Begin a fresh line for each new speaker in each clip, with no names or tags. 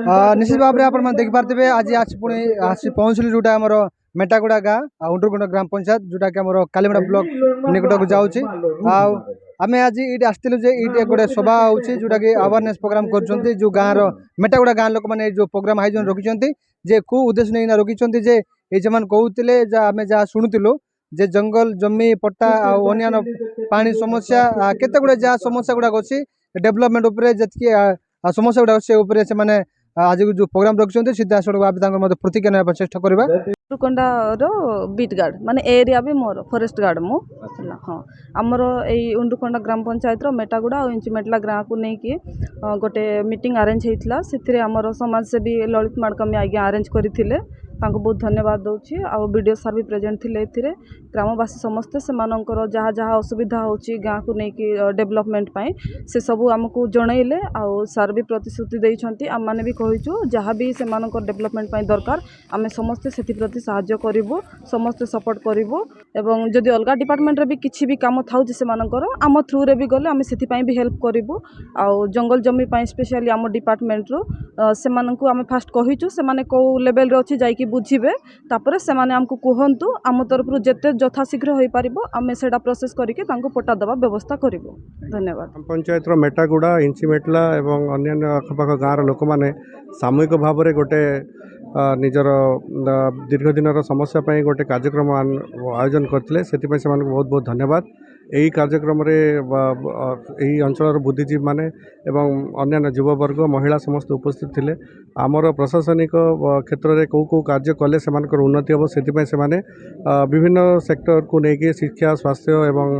निश्चित भाव में आप देखिपे आज आसी पहुँचलु जोटा आम मेटागुड़ा गाँ उंडुरकुंड ग्राम पंचायत जोटा कि कालीमेड़ा ब्लॉक निकट को जाऊँगी आम आज ये आसलु ये गोटे सभा होची जोटा कि अवेयरनेस प्रोग्राम कर जो गाँव मेटागुड़ा गाँ लोक मैंने जो प्रोग्राम आयोजन रखिंट जे कौ उद्देश्य नहीं रखिंट जे ये कहते आम जहाँ शुणुलु जे जंगल जमी पट्टा अन्य पानी समस्या केते गुड़े जहाँ समस्या गुड़ाक अच्छी डेवलपमेंट जी समस्या गुड़ाक से आज जो प्रोग्राम रखिंट सीधा सड़क प्रतिज्ञा ना चेष्टा करवा
उंडुकोंडार बीट गार्ड माने एरिया भी मोर फॉरेस्ट गार्ड मु हाँ आमर यही उंडुकोंडा ग्राम पंचायत मेटागुड़ा और इंचमेटला गाँव को लेकिन गोटे मीटिंग अरेंज होता से आमर समाजसेवी ललित माड़कमी आज्ञा अरेंज करते बहुत धन्यवाद दूसरी वीडियो सार भी प्रेजेंट थे ग्रामवासी समस्ते से जहाँ जहाँ असुविधा होची गाँव को लेकिन डेवलपमेंट से सबू आमको जनइले आउ सार भी प्रतिश्रुति देइछंती आम माने भी कहिचु जहाँ भी से डेवलपमेंट दरकार आम समस्ते से प्रति साहाय्य करिवु समस्ते सपोर्ट करिवु एवं जदि अलग डिपार्टमेंट रे भी किछि भी काम थाउची से आम थ्रू रे भी गले आम से भी हेल्प करिवु आउ जंगल जमी स्पेशली आम डिपार्टमेंट रो से आम फास्ट कहिचु से माने को लेवल रे अछि जाई कि बुझिबे तापर से माने हमको कहंतु आम तरफ जेते यथाशीघ्र हो पारिबो आम सेटा प्रोसेस करके तांको पट्टा देवा व्यवस्था करिवो। धन्यवाद।
पंचायत मेटागुड़ा इंचिमेटला एवं अन्य आखपाख गाँव लोक मैंने सामूहिक भाव में गोटे निजर दीर्घ दिन समस्या गोटे कार्यक्रम आयोजन करते से बहुत बहुत धन्यवाद। यही कार्यक्रम यही अंचल बुद्धिजीवी माने एवं अन्य युववर्ग महिला समस्त उपस्थित थिले। आमर प्रशासनिक क्षेत्र में कौ कौ कार्य कले से उन्नति हम से विभिन्न सेक्टर को लेकिन शिक्षा स्वास्थ्य एवं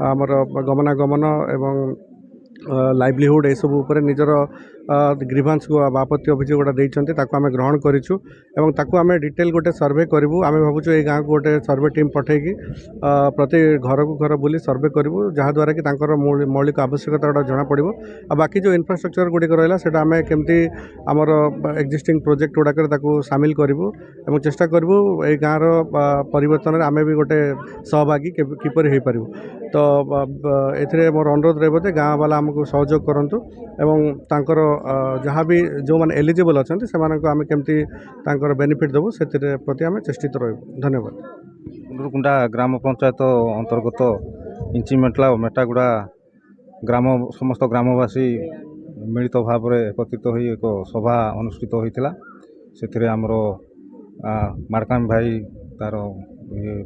आमर गमनागमन एवं लाइवलीहुड ये सब उपर निजर ग्रीभांस को आपत्ति अभियोग गोटा देते आम ग्रहण करूँ आम डिटेल गोटे सर्वे करूँ आम भावुँ ये गाँव को गोटे सर्वे टीम पठेगी प्रति घर को घर बुली सर्वे करूँ जहाँद्वारा कि मौलिक आवश्यकता गुड़ा जना पड़ो बाकी जो इनफ्रास्ट्रक्चर गुड़िक रहा है आम केमती आमर एक्जिस्टिंग प्रोजेक्ट गुड़ाक सामिल करूँ और चेष्टा करूँ ये गाँव परिवर्तन में आम भी गोटे सहभागी किपर हो पारू। तो ए मोर अनुरोध रही गाँव वाला आमको सहयोग करूँ एवं तांकर जहाँ भी जो मैंने एलिजिबल अच्छा से आम केमती बेनिफिट देवु से प्रति आम चेष्टित रही। धन्यवाद।
उंडुरकुंडा ग्राम पंचायत अंतर्गत इंचिमेटला और मेटागुड़ा ग्राम समस्त ग्रामवासी मिलित भाव में एकत्रित हो एक सभा अनुष्ठित होता से आमर माड़कामी भाई तार ये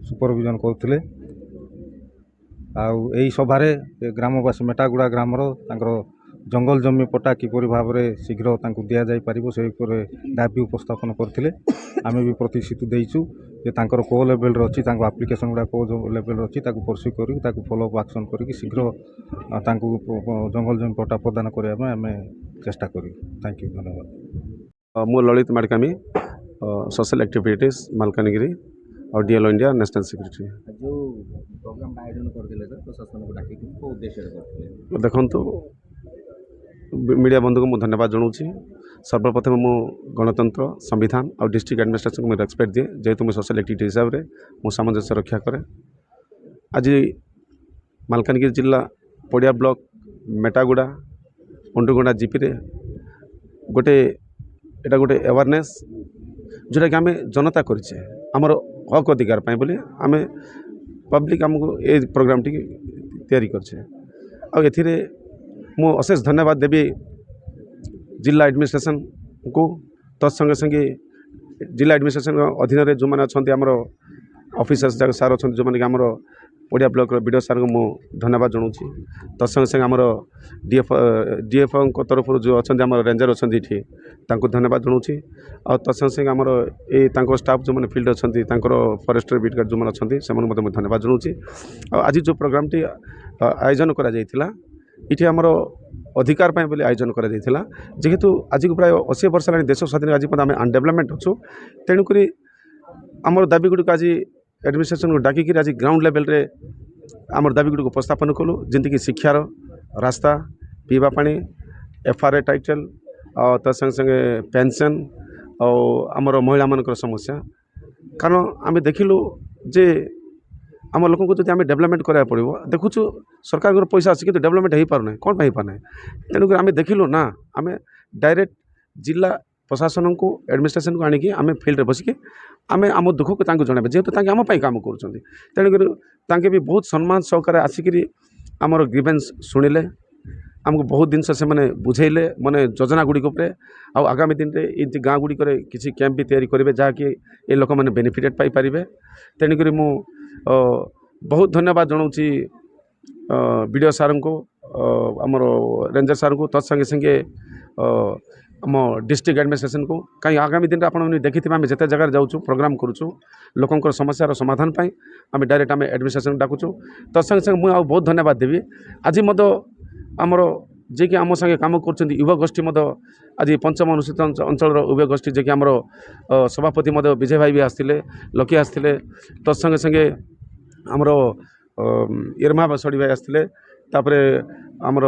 सुपरविजन करते आई सभारे ग्रामवासी मेटागुड़ा ग्रामर जंगल जमी पट्टा किपरि भाव में शीघ्र दि जापर से दाबी उपस्थापन करते आम भी प्रतिश्रुति देचु जे तांकर को लेवल अच्छी आप्लिकेसन गुड़ा को लेवल अच्छी परस्यू कर फॉलो अप एक्शन कर शीघ्र जंगल जमी पट्टा प्रदान करने आम चेष्टा करूँ। Thank you. धन्यवाद।
मु ललित माड़कामी सोशल एक्टिविटीज मालकानगिरी और डीएल इंडिया नेशनल सेक्रेटरी
जो प्रोग्राम आयोजन करते प्रशासन को डाक को उद्देश्य
देखु मीडिया बंधु को मुझे धन्यवाद जनाऊँगी। सर्वप्रथम मु गणतंत्र संविधान और डिस्ट्रिक्ट एडमिनिस्ट्रेशन को मुझे रेस्पेक्ट दिए जेहेतु मुझे सोशल एक्टिविटी हिसाब से मुझे सामंजस्य रक्षा करे। आज मालकानगिरी जिला पड़िया ब्लॉक मेटागुड़ा उंडुरकुंडा जीपी रे गोटे एटा गोटे अवेयरनेस जोटा कि आम जनता करें आमर हक अधिकार बोली आम पब्लिक आमको ये प्रोग्राम टी तैयारी करे मु अशेष धन्यवाद देवी जिला एडमिनिस्ट्रेशन को तत्संगे संगे जिला एडमिनिस्ट्रेशन अधीन जो मैंने अच्छा आमर ऑफिसर्स सार अच्छा जो मैंने आमर पड़िया ब्लॉक वीडियो सार को मुझे धन्यवाद जनाऊँगी। तत्संगे संगे आमर डीएफ तरफ जो अच्छा आम रेंजर अच्छा ये धन्यवाद जनाऊँगी और तत्संगे संगे आमर ये स्टाफ जो मैंने फील्ड अच्छा फॉरेस्टर बीट गार्ड जो मैंने अच्छा से धन्यवाद जनाऊँगी। आज जो प्रोग्राम टी आयोजन करा ये आमर अधिकार बोली आयोजन करा जेहेतु आज को प्राय 80 वर्ष है देश स्वाधीन आज आम अनडेभलपमेंट अच्छु तेणुक आमर दाबी गुड़िक आज एडमिनिस्ट्रेशन को डाकिक आज ग्राउंड लेवल रे आमर दाबी गुड़िक उपस्थापन कलु जमीक शिक्षार रास्ता पीवा पानी एफआरए टाइटल और तंगे संगे पेंशन और आमर महिला मान समस्या कारण आम देखिलु जे आम लोक को जब आम डेभलपमेंट कराया पड़ो देखु सरकार पैसा अच्छी कि डेभलपमेंट हो पारना कौन हो पारना तेणुक आम देखिलु ना आम डायरेक्ट जिला प्रशासन को एडमिनिस्ट्रेशन को आनिकी आम फिल्ड में बसिकी आम आम दुख को जनइबा जेहेतु आम काम कर तेणुक भी बहुत सम्मान सहकार आसिक आमर ग्रीवेंस शुणिले आमको बहुत जिनस से बुझेले माने योजना गुड़िक आगामी दिन में ये गाँ गुड़िक किसी कैंप भी तैयारी करेंगे जहाँकि ये लोक मैंने बेनिफिटेड पाइपर तेणुक मु बहुत धन्यवाद जनाऊँगी बीडीओ सार को आमर रेंजर सार को तत्संगे संगे आम डिस्ट्रिक्ट एडमिनिस्ट्रेशन को कहीं आगामी दिन में आपने देखिए आम जिते जगह जाऊँ प्रोग्राम करूँ लोकंर समस्यार समाधान पाई आम डायरेक्ट आम एडमिनिस्ट्रेशन डाकुचु तत्संगे संगे मुझे बहुत धन्यवाद देवी आज आमर जे कि आम संगे काम कर युवा गोष्ठी आज पंचम अनुसूचित अंचल युवा गोष्ठी जे कि आमर सभापति विजय भाई भी आसते लकी आसते तत्संगे संगे आमर इरमा बसड़ी भाई आसते तापरे आमर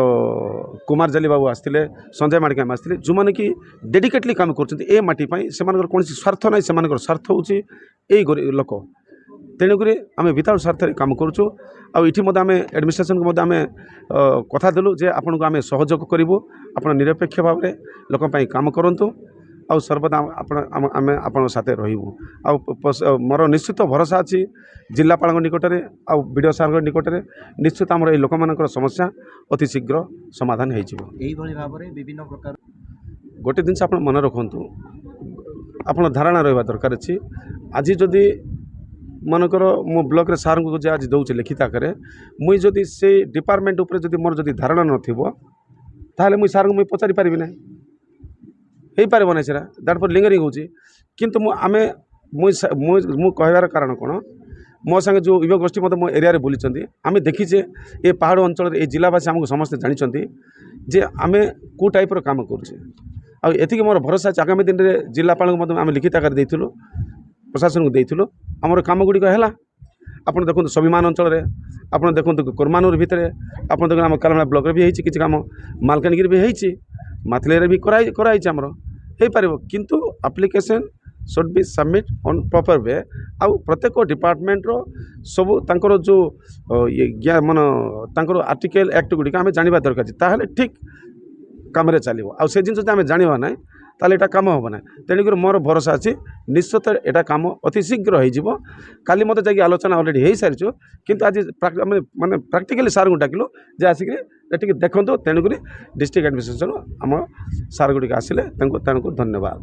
कुमार जाली बाबू आसते संजय माणिकाम आसते जो मैंने कि डेडिकेटली काम कर माटी से कौन स्वार्थ ना से स्वार्थ हूँ यही लोक तेणुक आम विदाउट स्वार्थ काम करुँ आईटी आम एडमिनिस्ट्रेशन को आम कथा देलु जे आपन को आम सहयोग करूँ आप निरपेक्ष भाव में लोक काम करूँ आउ सर्वदा आम आपण साथे रहिबु मोर निश्चित भरोसा अच्छी जिलापाल निकट में आउ बीडीओ सार निकट में निश्चित आमर ये लोक मानकर समस्या अति शीघ्र समाधान हो
विभिन्न प्रकार
गोटे जिनस आप मन रखु आप धारणा रहा दरकार अच्छी आज जदि मनकर मो ब्लॉक रे सार को आज दौचे लिखित आकार मुई जदि से डिपार्टमेंट उपरे जदि मोर जदि धारणा नथिबो ताहले मुई सार को मुई पचारि पारिबि ना हो पारे ना सेरा दैट फॉर लिंगरिंग होची किंतु आमे मु कहबार कारण कौन मो संगे जो युवा गोष्ठी मत मो एरिया रे बुली आम देखीचे ये पहाड़ अंचल ये जिलावासी आमको समस्ते जानते जे आमे को टाइप रो काम करुचे आती मोर भरोसा अच्छे आगामी दिन में जिलापाल को आम लिखित आकार देइथिलु प्रशासन को देइथिलु आमर काम गुड़िक है आप देखो स्वाभिमान अंचल में आप देखो कुरमानूर भितर आप देखो आम कालमेला ब्लॉक भी होती किसी काम मालकानगिरी भी होती माथलेरे भी कराई आमर हो पार किंतु application should be submit on proper way आउ प्रत्येक डिपार्टमेंट रो सब तांकर जो ये मान तांकर आर्टिकल एक्ट गुड़िक आम जानवा दरकार ताहले ठीक काम चलो आउ से जिन आम जाना ना ताले एटा काम हम ना तेणुक मोर भरोसा अच्छी निश्चित एटा काम अति शीघ्र हो काली मत जाकि आलोचना अलरेडी हो सारी किंतु आज माने प्राक्टिकली सार को डाकिलु जे आसिक एटिक देखो तेणुक डिस्ट्रिक्ट एडमिनिस्ट्रेशन आम सार गुड़िक आसिले धन्यवाद।